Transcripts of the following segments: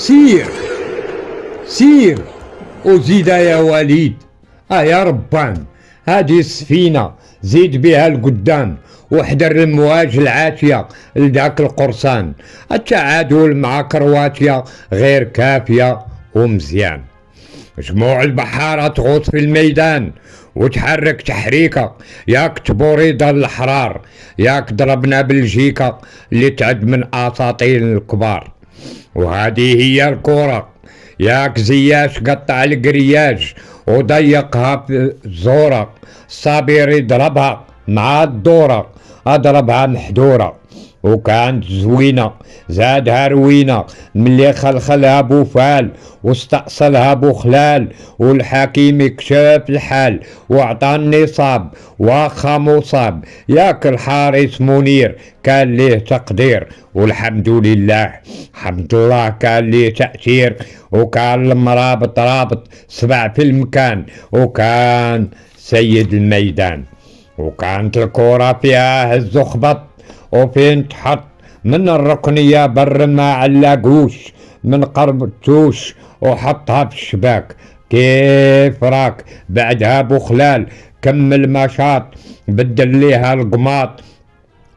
سير سير وزيد يا وليد. يا ربان، هذه السفينة زيد بها القدام واحذر المواج العاتية لذاك القرصان. التعادل مع كرواتيا غير كافية ومزيان. جموع البحارة تغوص في الميدان وتحرك تحريكة، ياك تبوريضة الأحرار، ياك ضربنا بلجيكا اللي تعد من أساطين الكبار. وهذه هي الكرة، ياك زياش قطع القرياج وضيقها في الزورة، الصابر يضربها مع الدورة، اضربها محدورة. وكانت زوينة زادها روينة ملي خلخلها بوفال واستأصلها بوخلال، والحكيم يكشف الحال وعطى النصاب واخا مصاب. ياك الحارس منير كان ليه تقدير، والحمد لله حمد الله كان ليه تأثير. وكان المرابط رابط سبع في المكان، وكان سيد الميدان. وكانت الكرة فيها هز وخبط وفين تحط من الركنية بر ما علاقوش من قرب التوش وحطها في الشباك. كيف راك بعدها بوخلال كمل مشاط بدل ليها القماط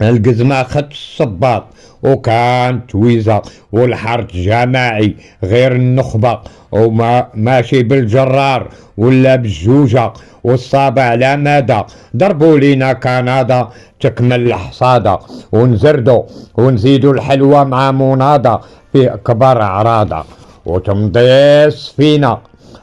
القزمة خد الصباط. وكان تويزة والحرج جماعي غير النخبة، وما ماشي بالجرار ولا بالجوجة والصابع على مدى. ضربوا لينا كندا تكمل الحصادة، ونزردوا ونزيدوا الحلوى مع مناضة في أكبر أعراضة. وتمضي السفينة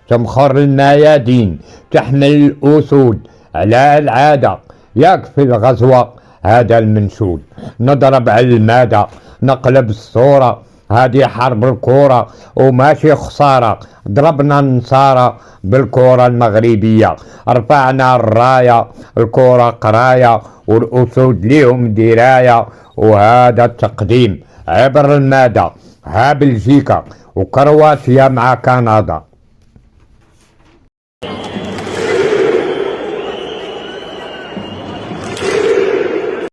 تمخر الميادين تحمل الأسود على العادة، ياك في الغزوة هذا المنشود. نضرب على المادة نقلب الصورة، هذه حرب الكورة وماشي خسارة. ضربنا النصارى بالكورة المغربية، رفعنا الراية الكورة قراية والأسود ليهم دراية. وهذا التقديم عبر المادة، ها بلجيكا وكرواتيا مع كندا.